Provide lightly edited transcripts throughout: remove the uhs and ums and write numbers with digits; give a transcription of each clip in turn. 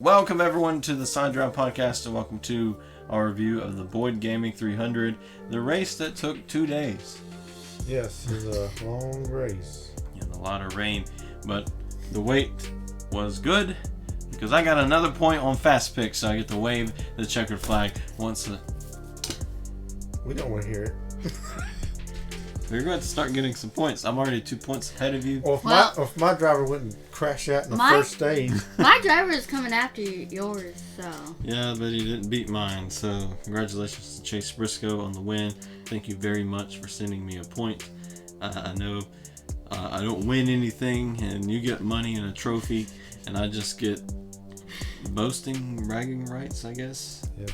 Welcome everyone to the Side Drive Podcast, and welcome to our review of the Boyd Gaming 300, the race that took 2 days. Yes, it was a long race. And a lot of rain, but the wait was good because I got another point on Fast Pick, so I get to wave the checkered flag once. We don't want to hear it. We're going to start getting some points. I'm already 2 points ahead of you. Well, if my driver wouldn't crash out in the first stage. My driver is coming after yours, so. Yeah, but he didn't beat mine, so congratulations to Chase Briscoe on the win. Thank you very much for sending me a point. I know I don't win anything, and you get money and a trophy, and I just get boasting, bragging rights, I guess. Yeah.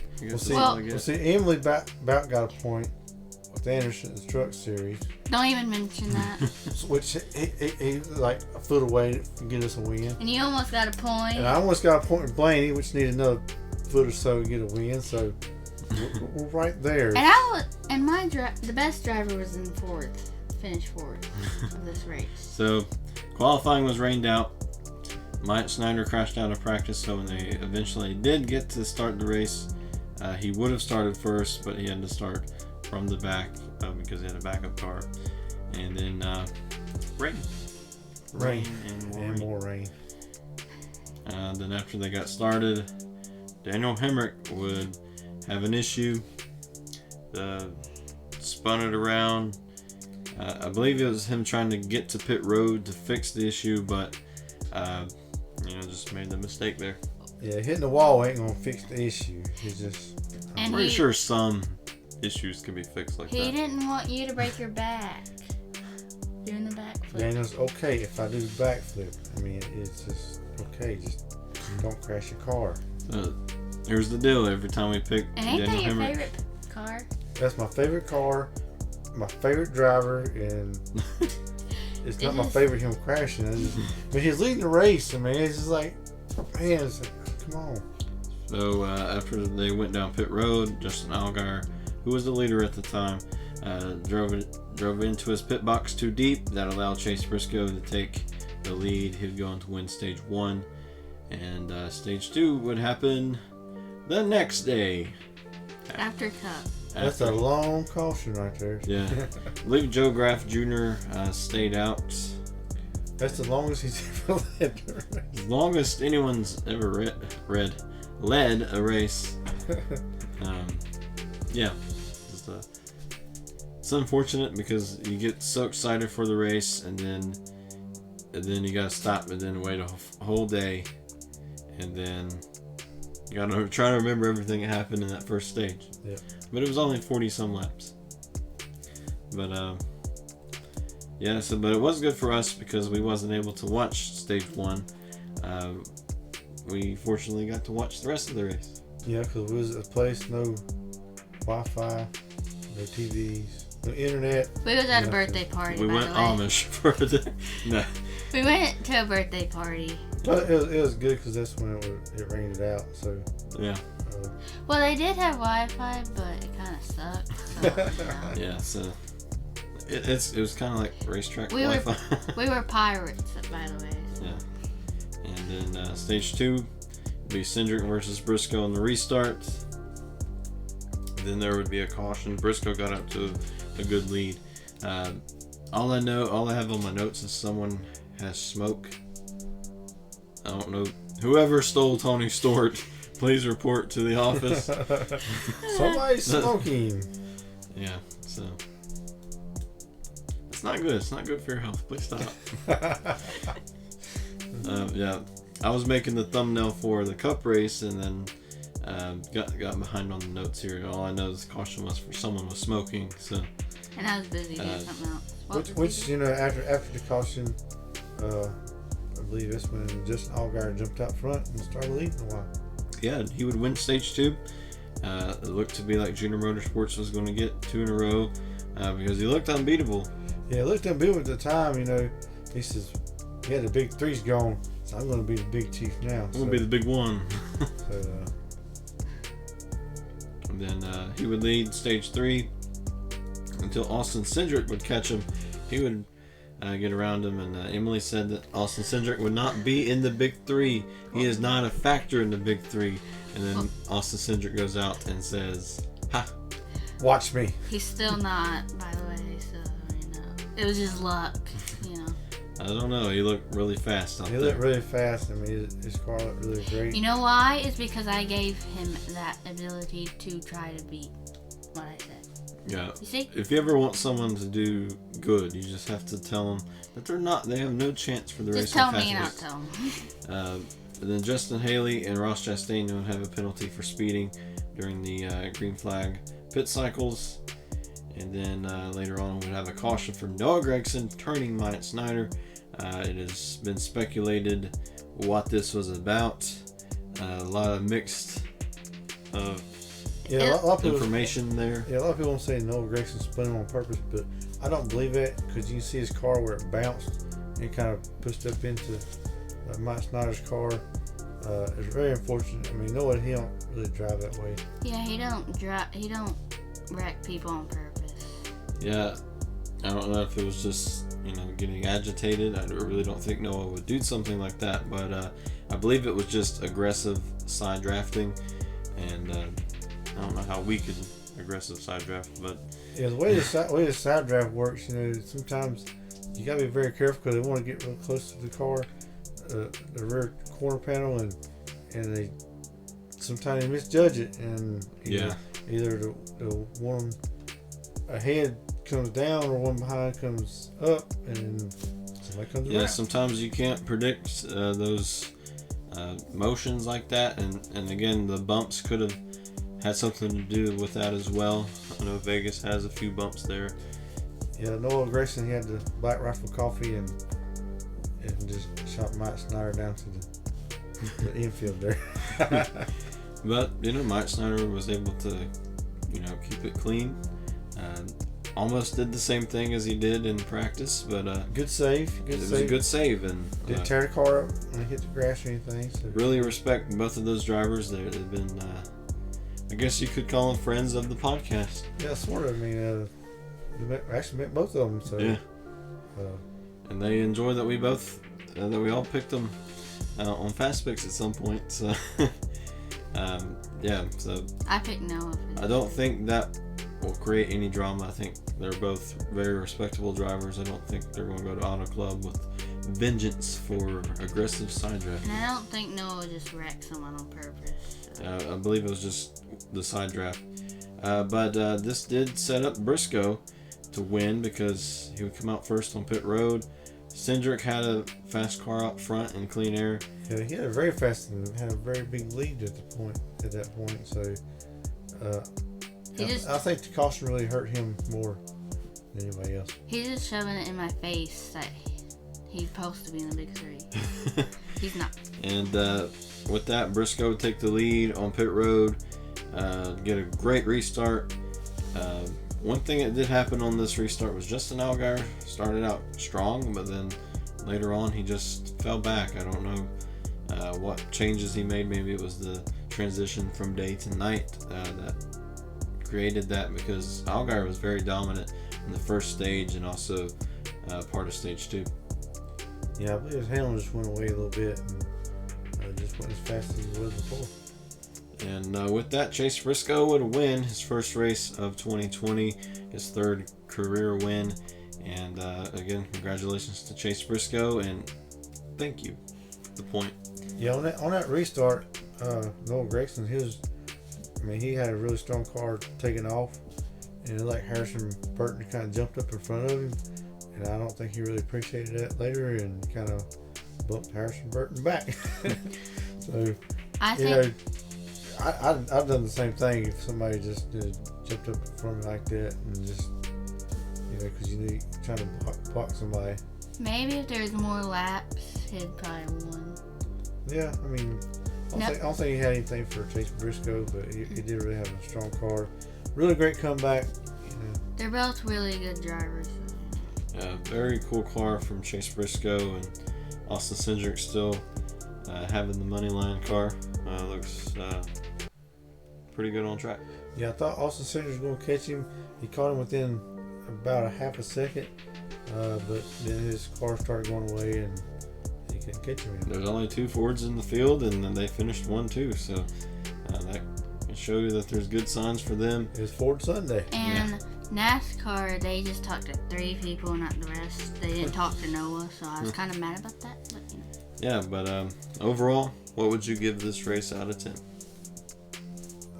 Well, see, Emily about got a point with Anderson's Truck Series. Don't even mention that. Which he like a foot away to get us a win. And you almost got a point. And I almost got a point with Blaney, which needed another foot or so to get a win. So we're right there. And the best driver was in fourth, finished fourth of this race. So qualifying was rained out. Mike Snyder crashed out of practice, so when they eventually did get to start the race, he would have started first, but he had to start from the back because he had a backup car. And then rain and more rain. Then after they got started, Daniel Hemrick would have an issue. Spun it around. I believe it was him trying to get to pit road to fix the issue, but just made the mistake there. Yeah, hitting the wall ain't gonna fix the issue. It's just. I'm pretty sure some issues can be fixed like that. He didn't want you to break your back doing the backflip. Daniel's okay if I do the backflip. I mean, it's just okay. Just don't crash your car. Here's the deal. Every time we pick Daniel Hemrick. Your favorite car? That's my favorite car, my favorite driver, and it's not my favorite him crashing. But he's leading the race. I mean, it's just like, man, come on. So after they went down pit road, Justin Allgaier, who was the leader at the time, drove into his pit box too deep. That allowed Chase Briscoe to take the lead. He'd go on to win stage 1, and stage 2 would happen the next day. After Cup. That's a long caution right there. Yeah. I believe Joe Graff Jr. Stayed out. That's the longest he's ever led a race. Longest anyone's ever led a race. Yeah. It's unfortunate because you get so excited for the race, and then you gotta stop and then wait a whole day, and then you gotta try to remember everything that happened in that first stage. Yeah. But it was only 40 some laps. But but it was good for us because we wasn't able to watch stage 1. We fortunately got to watch the rest of the race. Yeah, because we was at a place, no Wi-Fi, no TVs, no internet. We was at a birthday party. We went Amish for a day. No. We went to a birthday party. But it was good because that's when it rained it out. So yeah. Well, they did have Wi-Fi, but it kind of sucked. So, yeah, so it was kind of like racetrack Wi-Fi. We were pirates, by the way. So. Yeah. And then stage 2 would be Cindric versus Briscoe in the restart. Then there would be a caution. Briscoe got up to a good lead. All I have on my notes is someone has smoke. I don't know. Whoever stole Tony Stewart, please report to the office. Somebody's smoking. Yeah, so it's not good. It's not good for your health. Please stop. Yeah, I was making the thumbnail for the Cup race, and then got behind on the notes here. All I know is the caution was for someone was smoking. So. And I was busy doing something else. Which after the caution, I believe that's when Justin Allgaier jumped out front and started leading a while. Yeah, he would win stage 2. It looked to be like Junior Motorsports was going to get 2 in a row because he looked unbeatable. Yeah, he looked unbeatable at the time. He says, "Yeah, the big 3's gone, so I'm going to be the big chief now." I'm going to be the big one. And then he would lead stage 3 until Austin Cindric would catch him. He would get around him, and Emily said that Austin Cindric would not be in the Big Three. He is not a factor in the Big Three. And then Austin Cindric goes out and says, "Ha! Watch me." He's still not, by the way. So it was just luck. I don't know. He looked really fast out there. He looked really fast. I mean, his car looked really great. You know why? It's because I gave him that ability to try to beat what I said. Yeah. You see? If you ever want someone to do good, you just have to tell them that they have no chance for the race. Just tell me and I'll tell him. And then Justin Haley and Ross Chastain would have a penalty for speeding during the green flag pit cycles. And then later on, we'd have a caution for Noah Gragson turning Myatt Snider. It has been speculated what this was about. A lot of mixed a lot of information there. Yeah, a lot of people don't say Noah Gragson spun him on purpose, but I don't believe it because you can see his car where it bounced and kind of pushed up into Mike Snyder's car. It's very unfortunate. I mean, Noah, he don't really drive that way. Yeah, he don't wreck people on purpose. Yeah, I don't know if it was just getting agitated. I really don't think Noah would do something like that, but I believe it was just aggressive side drafting, and I don't know how we could aggressive side draft, but yeah, the way the side draft works, sometimes you gotta be very careful because they want to get real close to the car, the rear corner panel, and they sometimes they misjudge it, and either the one ahead comes down or one behind comes up, and somebody comes around. Sometimes you can't predict those motions like that, and again, the bumps could have had something to do with that as well. I know Vegas has a few bumps there. Yeah, Noah Gragson, he had the Black Rifle coffee and just shot Mike Snyder down to the infield there. But Mike Snyder was able to keep it clean. Almost did the same thing as he did in practice, but good save. It was a good save, and didn't tear the car up when it hit the grass or anything. So. Really respect both of those drivers. They've been, I guess you could call them friends of the podcast. Yeah, sort of. I mean, actually met both of them. So yeah. And they enjoy that we all picked them on Fast Picks at some point. So So I picked Noah. I don't think that will create any drama. I think they're both very respectable drivers. I don't think they're going to go to Auto Club with vengeance for aggressive side draft. And I don't think Noah just wrecked someone on purpose. I believe it was just the side draft. But this did set up Briscoe to win because he would come out first on pit road. Cindric had a fast car up front in clean air. Yeah, he had a very fast and had a very big lead at that point. So I think the caution really hurt him more than anybody else. He's just shoving it in my face that he's supposed to be in the Big Three. He's not. And with that, Briscoe would take the lead on pit road, get a great restart. One thing that did happen on this restart was Justin Allgaier started out strong, but then later on he just fell back. I don't know what changes he made. Maybe it was the transition from day to night that created that, because Allgaier was very dominant in the first stage and also part of stage 2. Yeah, I believe his handle just went away a little bit and just went as fast as he was before. And with that, Chase Briscoe would win his first race of 2020, his third career win. And again, congratulations to Chase Briscoe, and thank you for the point. Yeah, on that restart, Noah Gragson, he had a really strong car taking off, and it like Harrison Burton kind of jumped up in front of him, and I don't think he really appreciated that later, and kind of bumped Harrison Burton back. So, I've done the same thing if somebody just jumped up in front of me like that, and just because you're trying to block somebody. Maybe if there's more laps, he'd probably won. Yeah, I mean, I don't think he had anything for Chase Briscoe, but he did really have a strong car. Really great comeback. They're both really good drivers. Very cool car from Chase Briscoe, and Austin Cindric still having the money line car. Looks pretty good on track. Yeah, I thought Austin Cindric was going to catch him. He caught him within about a half a second, but then his car started going away and he couldn't catch him anymore. There's only 2 Fords in the field, and then they finished 1 too. So that can show you that there's good signs for them. It was Ford Sunday. And NASCAR, they just talked to 3 people, not the rest. They didn't talk to Noah, so I was kind of mad about that. But you know. Yeah, but overall, what would you give this race out of 10?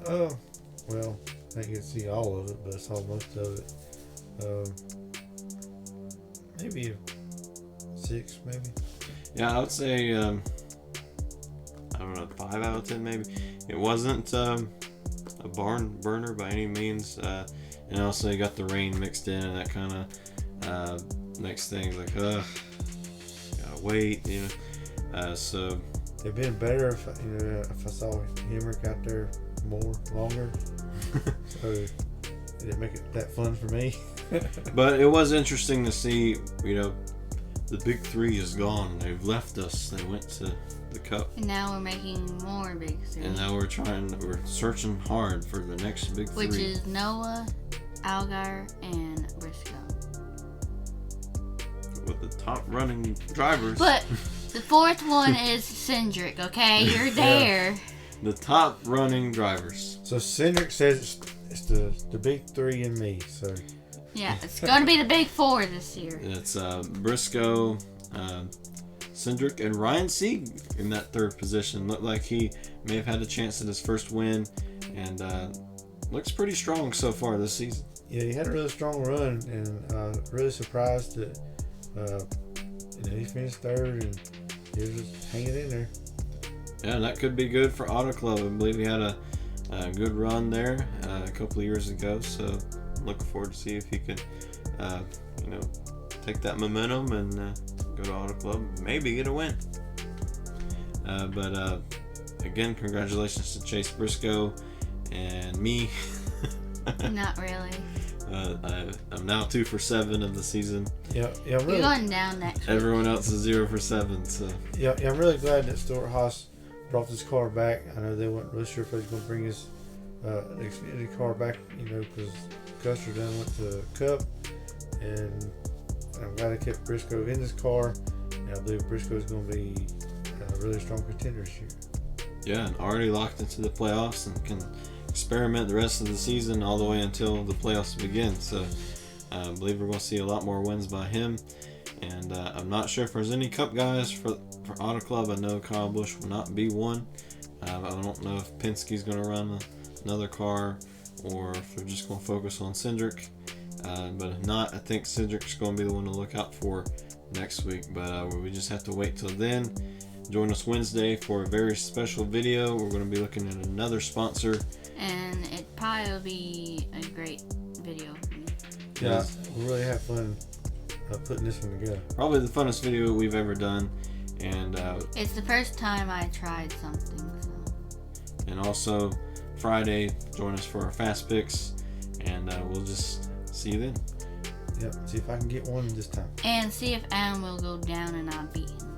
Well, I didn't get to see all of it, but I saw most of it. Maybe a 6, maybe. Yeah, I would say, I don't know, 5 out of 10 maybe. It wasn't a barn burner by any means. And also you got the rain mixed in, and that kind of makes things like, gotta wait, you know. So It'd been better if I saw Hemrick out there longer. So it didn't make it that fun for me. but it was interesting to see, you know, the big 3 is gone. They've left us. They went to the Cup. And now we're making more big 3. And now we're searching hard for the next big 3. Which is Noah, Algar, and Briscoe. With the top running drivers. But the 4th one is Cindric, okay? You're there. The top running drivers. So Cindric says it's the big 3 and me. So Yeah, it's going to be the big 4 this year. It's Briscoe, Cindric, and Ryan Sieg in that 3rd position. Looked like he may have had a chance at his first win, and looks pretty strong so far this season. yeah, he had a really strong run, and really surprised that he finished 3rd, and he was just hanging in there. Yeah, that could be good for Auto Club. I believe he had a good run there a couple of years ago, so looking forward to see if he could, take that momentum and go to Auto Club, maybe get a win. But again, congratulations to Chase Briscoe and me. Not really. I'm now 2 for 7 of the season. Yeah, You're really. going down next week. Everyone else is 0 for 7. So Yeah, I'm really glad that Stuart Haas brought this car back. I know they weren't really sure if he was going to bring his Xfinity car back, because Custer done went to Cup, and I'm glad they kept Briscoe in this car, and I believe Briscoe is going to be a really strong contender this year. yeah, and already locked into the playoffs and can experiment the rest of the season all the way until the playoffs begin. So I believe we're going to see a lot more wins by him. And I'm not sure if there's any Cup guys for Auto Club. I know Kyle Busch will not be one. I don't know if Penske's going to run another car or if they're just going to focus on Cindric. But if not, I think Cindric's going to be the one to look out for next week. But we just have to wait till then. Join us Wednesday for a very special video. We're going to be looking at another sponsor. And it probably will be a great video for me. Yeah, we really had fun putting this one together. Probably the funnest video we've ever done. And It's the first time I tried something, so. and also Friday, join us for our Fast Picks. And we'll just see you then. Yep, see if I can get one this time. And see if Adam will go down and I beat him.